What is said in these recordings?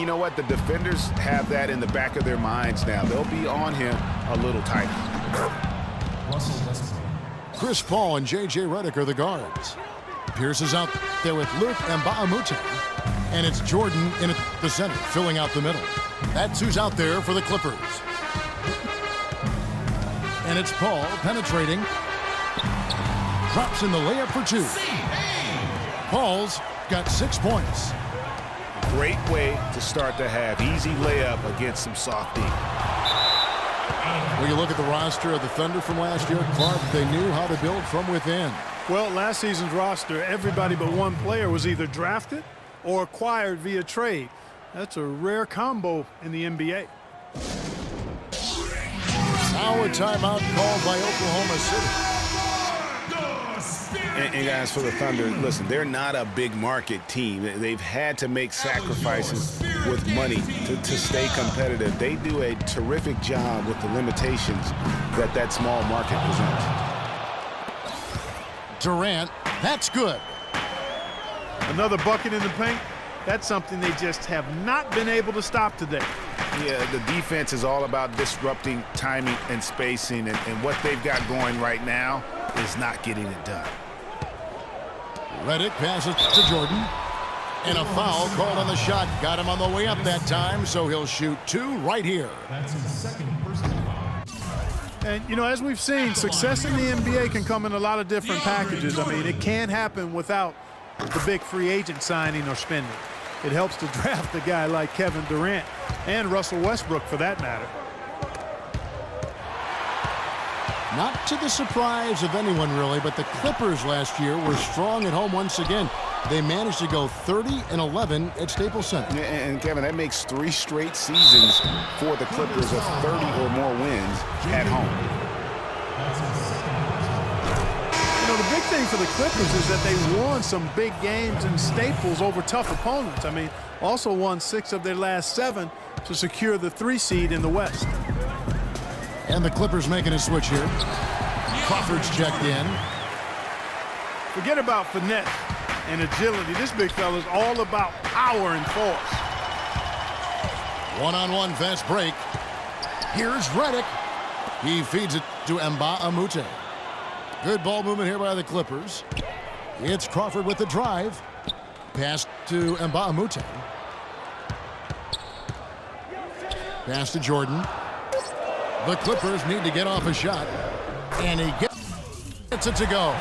you know what? The defenders have that in the back of their minds now. They'll be on him a little tighter. Chris Paul and J.J. Redick are the guards. Pierce is out there with Luke Mbah-a-Moute. And it's Jordan in at the center, filling out the middle. That's who's out there for the Clippers. And it's Paul penetrating. Drops in the layup for two. Paul's got 6 points. Great way to start the half. Easy layup against some soft D. When you look at the roster of the Thunder from last year, Clark, they knew how to build from within. Well, last season's roster, everybody but one player was either drafted or acquired via trade. That's a rare combo in the NBA. Now a timeout called by Oklahoma City. And guys, for the Thunder, listen, they're not a big market team. They've had to make sacrifices with money to stay competitive. They do a terrific job with the limitations that small market presents. Durant, that's good. Another bucket in the paint. That's something they just have not been able to stop today. Yeah, the defense is all about disrupting timing and spacing, and what they've got going right now is not getting it done. Redick passes to Jordan. And a foul called on the shot. Got him on the way up that time, so he'll shoot two right here. That's his second personal foul. And, you know, as we've seen, success in the NBA can come in a lot of different packages. I mean, it can't happen without the big free agent signing or spending. It helps to draft a guy like Kevin Durant and Russell Westbrook, for that matter. Not to the surprise of anyone, really, but the Clippers last year were strong at home once again. They managed to go 30-11 at Staples Center. And Kevin, that makes 3 straight seasons for the Clippers of 30 or more wins at home. You know, the big thing for the Clippers is that they won some big games in Staples over tough opponents. I mean, also won 6 of their last 7 to secure the 3 seed in the West. And the Clippers making a switch here. Crawford's checked in. Forget about finesse and agility. This big fella's all about power and force. One-on-one fast break. Here's Redick. He feeds it to Mbah-a-Moute. Good ball movement here by the Clippers. It's Crawford with the drive. Pass to Mbah-a-Moute. Pass to Jordan. The Clippers need to get off a shot. And he gets it to go.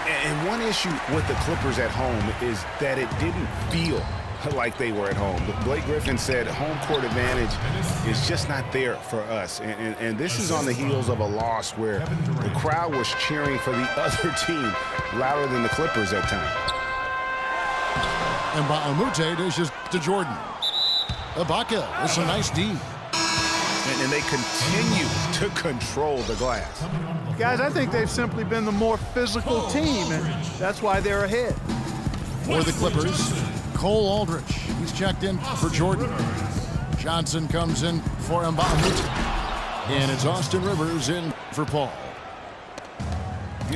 And one issue with the Clippers at home is that it didn't feel like they were at home. Blake Griffin said home court advantage is just not there for us. And this is on the heels of a loss where the crowd was cheering for the other team louder than the Clippers at times. Mbah-a-Moute dishes to Jordan. Ibaka with some nice D. And they continue to control the glass. Guys, I think they've simply been the more physical team, and that's why they're ahead. For the Clippers, Cole Aldrich. He's checked in for Jordan. Johnson comes in for Mbah-a-Moute. And it's Austin Rivers in for Paul.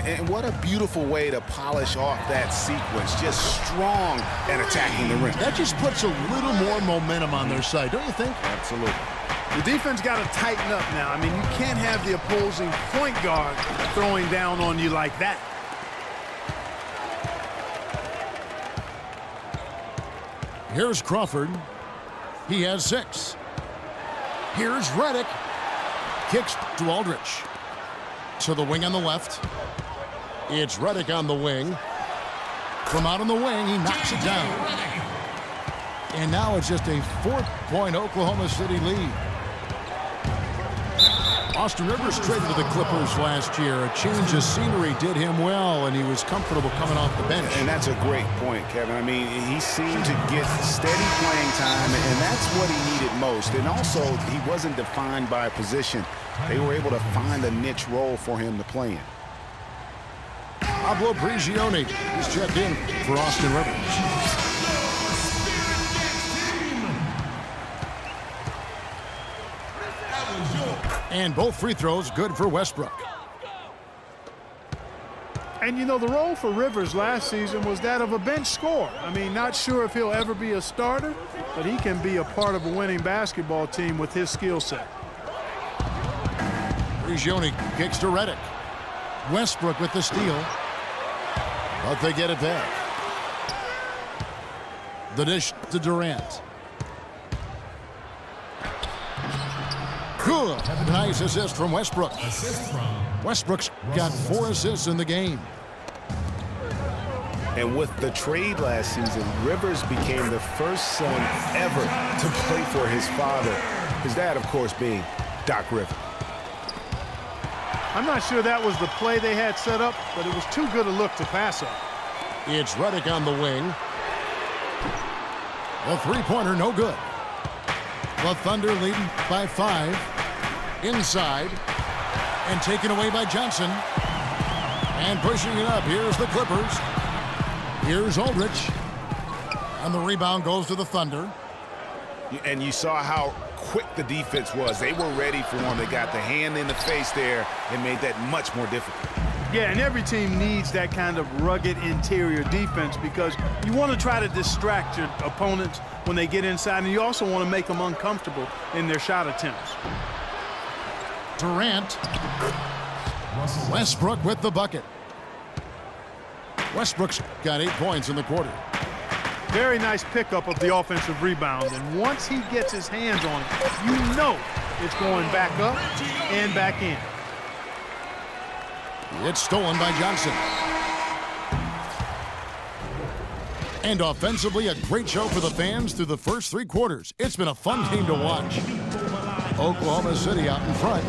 And what a beautiful way to polish off that sequence. Just strong at attacking the rim. That just puts a little more momentum on their side, don't you think? Absolutely. The defense got to tighten up now. I mean, you can't have the opposing point guard throwing down on you like that. Here's Crawford. He has 6. Here's Redick. Kicks to Aldrich. To the wing on the left. It's Redick on the wing. From out on the wing, he knocks it down. And now it's just a 4-point Oklahoma City lead. Austin Rivers traded to the Clippers last year. A change of scenery did him well, and he was comfortable coming off the bench. And that's a great point, Kevin. I mean, he seemed to get steady playing time, and that's what he needed most. And also, he wasn't defined by a position. They were able to find a niche role for him to play in. Pablo Prigioni is checked in for Austin Rivers. And both free throws good for Westbrook. And, you know, the role for Rivers last season was that of a bench scorer. I mean, not sure if he'll ever be a starter, but he can be a part of a winning basketball team with his skill set. Prigioni kicks to Redick. Westbrook with the steal. But they get it back. The dish to Durant. Good. Nice assist from Westbrook. Assist from Westbrook's got 4 assists in the game. And with the trade last season, Rivers became the first son ever to play for his father. His dad, of course, being Doc Rivers. I'm not sure that was the play they had set up, but it was too good a look to pass up. It's Redick on the wing. The three-pointer, no good. The Thunder leading by 5. Inside. And taken away by Johnson. And pushing it up. Here's the Clippers. Here's Aldridge. And the rebound goes to the Thunder. And you saw how quick the defense was. They were ready for him. They got the hand in the face there and made that much more difficult. Yeah, and every team needs that kind of rugged interior defense because you want to try to distract your opponents when they get inside, and you also want to make them uncomfortable in their shot attempts. Durant. Westbrook with the bucket. Westbrook's got 8 points in the quarter. Very nice pickup of the offensive rebound, and once he gets his hands on it, you know it's going back up and back in. It's stolen by Johnson. And offensively, a great show for the fans through the first 3 quarters. It's been a fun game to watch. Oklahoma City out in front.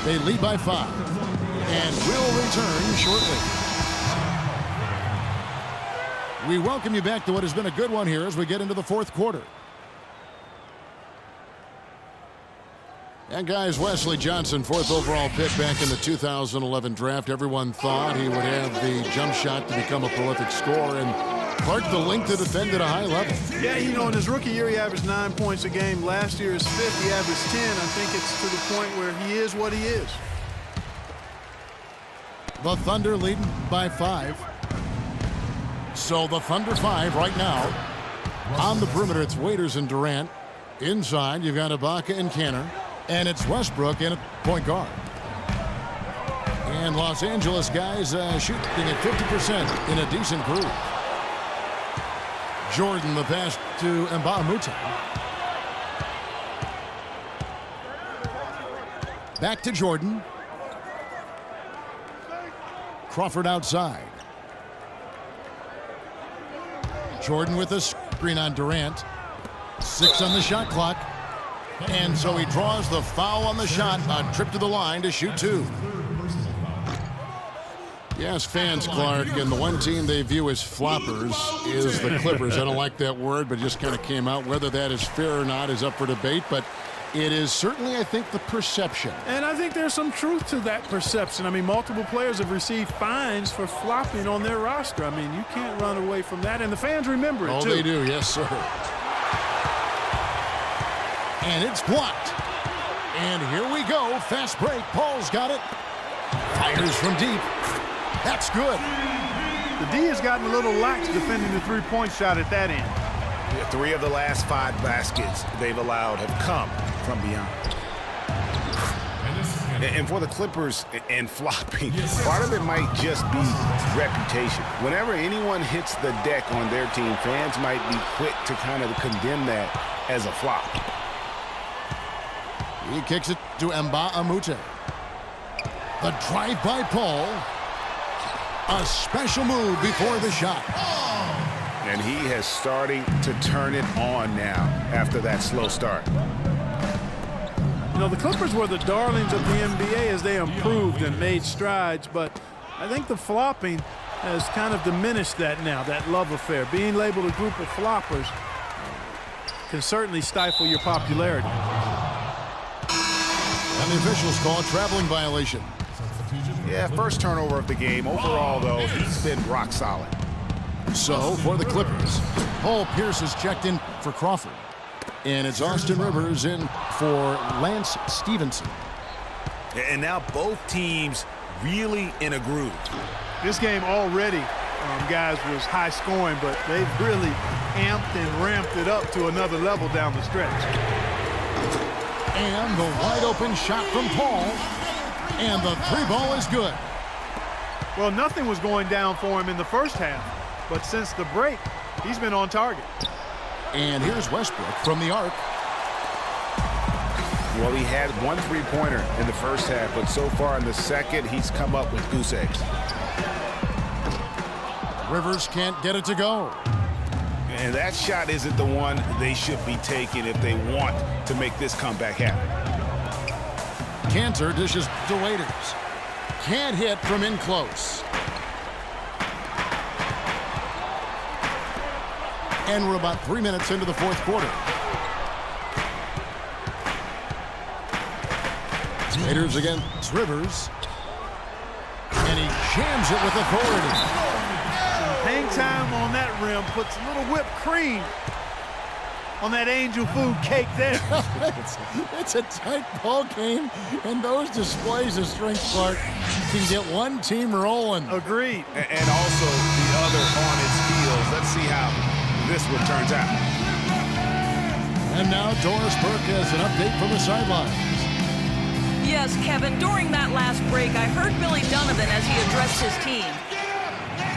They lead by 5. And will return shortly. We welcome you back to what has been a good one here as we get into the 4th quarter. And guys, Wesley Johnson, 4th overall pick back in the 2011 draft. Everyone thought he would have the jump shot to become a prolific scorer, and Clark, the length to defend at a high level. Yeah, you know, in his rookie year, he averaged 9 points a game. Last year, his 5th, he averaged 10. I think it's to the point where he is what he is. The Thunder leading by 5. So the Thunder 5 right now. On the perimeter, it's Waiters and Durant. Inside, you've got Ibaka and Kanter. And it's Westbrook in at point guard. And Los Angeles guys shooting at 50% in a decent groove. Jordan the pass to Mbah a Moute. Back to Jordan. Crawford outside. Jordan with a screen on Durant. 6 on the shot clock. And so he draws the foul on the shot. A trip to the line to shoot 2. Yes, fans, Clark, and the one team they view as floppers is the Clippers. I don't like that word, but just kind of came out. Whether that is fair or not is up for debate, but it is certainly, I think, the perception. And I think there's some truth to that perception. I mean, multiple players have received fines for flopping on their roster. I mean, you can't run away from that, and the fans remember it, too. Oh, they do, yes, sir. And it's blocked. And here we go. Fast break. Paul's got it. Fires from deep. That's good. The D has gotten a little lax defending the three-point shot at that end. 3 of the last 5 baskets they've allowed have come from beyond. And for the Clippers and flopping, part of it might just be reputation. Whenever anyone hits the deck on their team, fans might be quick to kind of condemn that as a flop. He kicks it to Mbah a Moute. The drive by Paul. A special move before the shot. And he has starting to turn it on now after that slow start. You know, the Clippers were the darlings of the NBA as they improved and made strides, but I think the flopping has kind of diminished that now, that love affair. Being labeled a group of floppers can certainly stifle your popularity. And the officials call a traveling violation. Yeah, first turnover of the game. Overall, though, he's been rock solid. So, for the Clippers, Paul Pierce is checked in for Crawford. And it's Austin Rivers in for Lance Stevenson. And now both teams really in a groove. This game already, guys, was high scoring, but they've really amped and ramped it up to another level down the stretch. And the wide open shot from Paul. And the three ball is good. Well, nothing was going down for him in the first half, but since the break, he's been on target. And here's Westbrook from the arc. Well, he had one three-pointer in the first half, but so far in the second, he's come up with goose eggs. Rivers can't get it to go. And that shot isn't the one they should be taking if they want to make this comeback happen. Cantor dishes to Waiters. Can't hit from in close. And we're about 3 minutes into the fourth quarter. Waiters against Rivers. And he jams it with authority. Hang time on that rim puts a little whipped cream on that angel food cake there. It's a tight ball game, and those displays of strength, Clark, can get one team rolling. Agreed. And also the other on its heels. Let's see how this one turns out. And now Doris Burke has an update from the sidelines. Yes, Kevin, during that last break, I heard Billy Donovan as he addressed his team.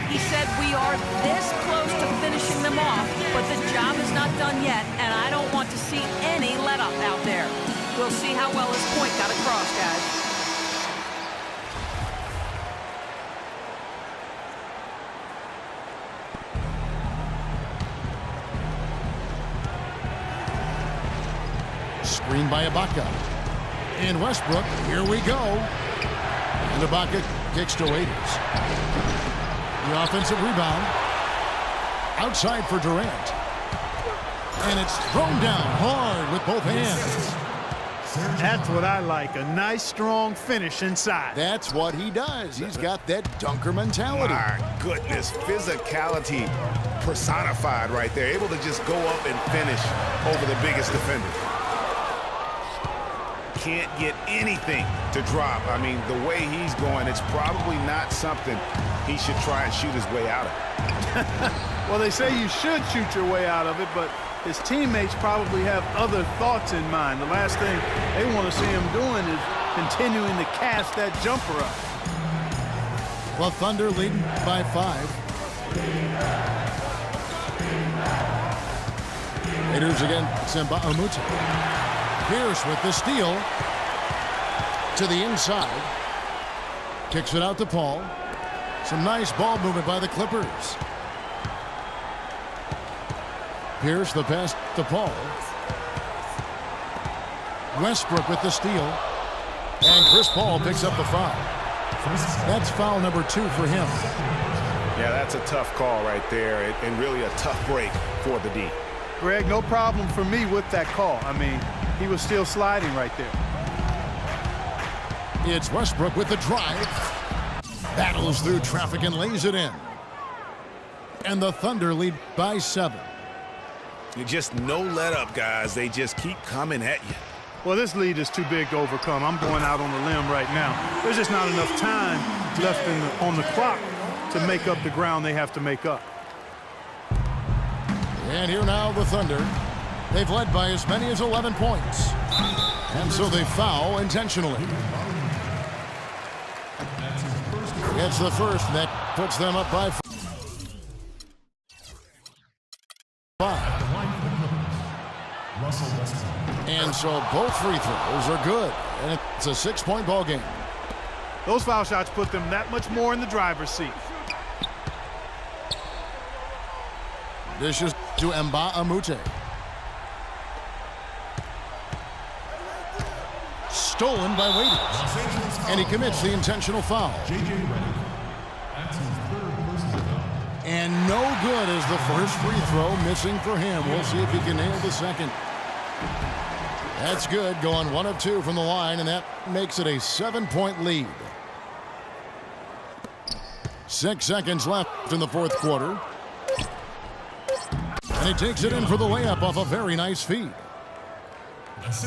He said, we are this close to finishing them off, but the job is not done yet, and I don't want to see any let-up out there. We'll see how well his point got across, guys. Screen by Ibaka. And Westbrook, here we go. And Ibaka kicks to Waiters. The offensive rebound. Outside for Durant. And it's thrown down hard with both hands. That's what I like, a nice, strong finish inside. That's what he does. He's got that dunker mentality. My goodness, physicality personified right there. Able to just go up and finish over the biggest defender. Can't get anything to drop. I mean, the way he's going, it's probably not something he should try and shoot his way out of. Well, they say you should shoot your way out of it, but his teammates probably have other thoughts in mind. The last thing they want to see him doing is continuing to cast that jumper up. Well, Thunder leading by 5. Raiders again, Simba Amuta. Pierce with the steal to the inside. Kicks it out to Paul. Some nice ball movement by the Clippers. Pierce the pass to Paul. Westbrook with the steal. And Chris Paul picks up the foul. That's foul number 2 for him. Yeah, that's a tough call right there, and really a tough break for the D. Greg, no problem for me with that call. I mean, he was still sliding right there. It's Westbrook with the drive. Battles through traffic and lays it in. And the Thunder lead by 7. Just no let up, guys. They just keep coming at you. Well, this lead is too big to overcome. I'm going out on the limb right now. There's just not enough time left on the clock to make up the ground they have to make up. And here now the Thunder. They've led by as many as 11 points. And so they foul intentionally. It's the first, and that puts them up by 5. And so both free throws are good. And it's a 6-point ball game. Those foul shots put them that much more in the driver's seat. Dishes to Mba Amute. Stolen by Waiters. And he commits the intentional foul. And no good as the first free throw missing for him. We'll see if he can nail the second. That's good, going 1 of 2 from the line, and that makes it a 7-point lead. 6 seconds left in the fourth quarter. And he takes it in for the layup off a very nice feed.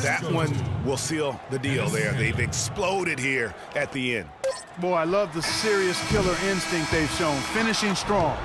That one will seal the deal there. They've exploded here at the end. Boy, I love the serious killer instinct they've shown, finishing strong.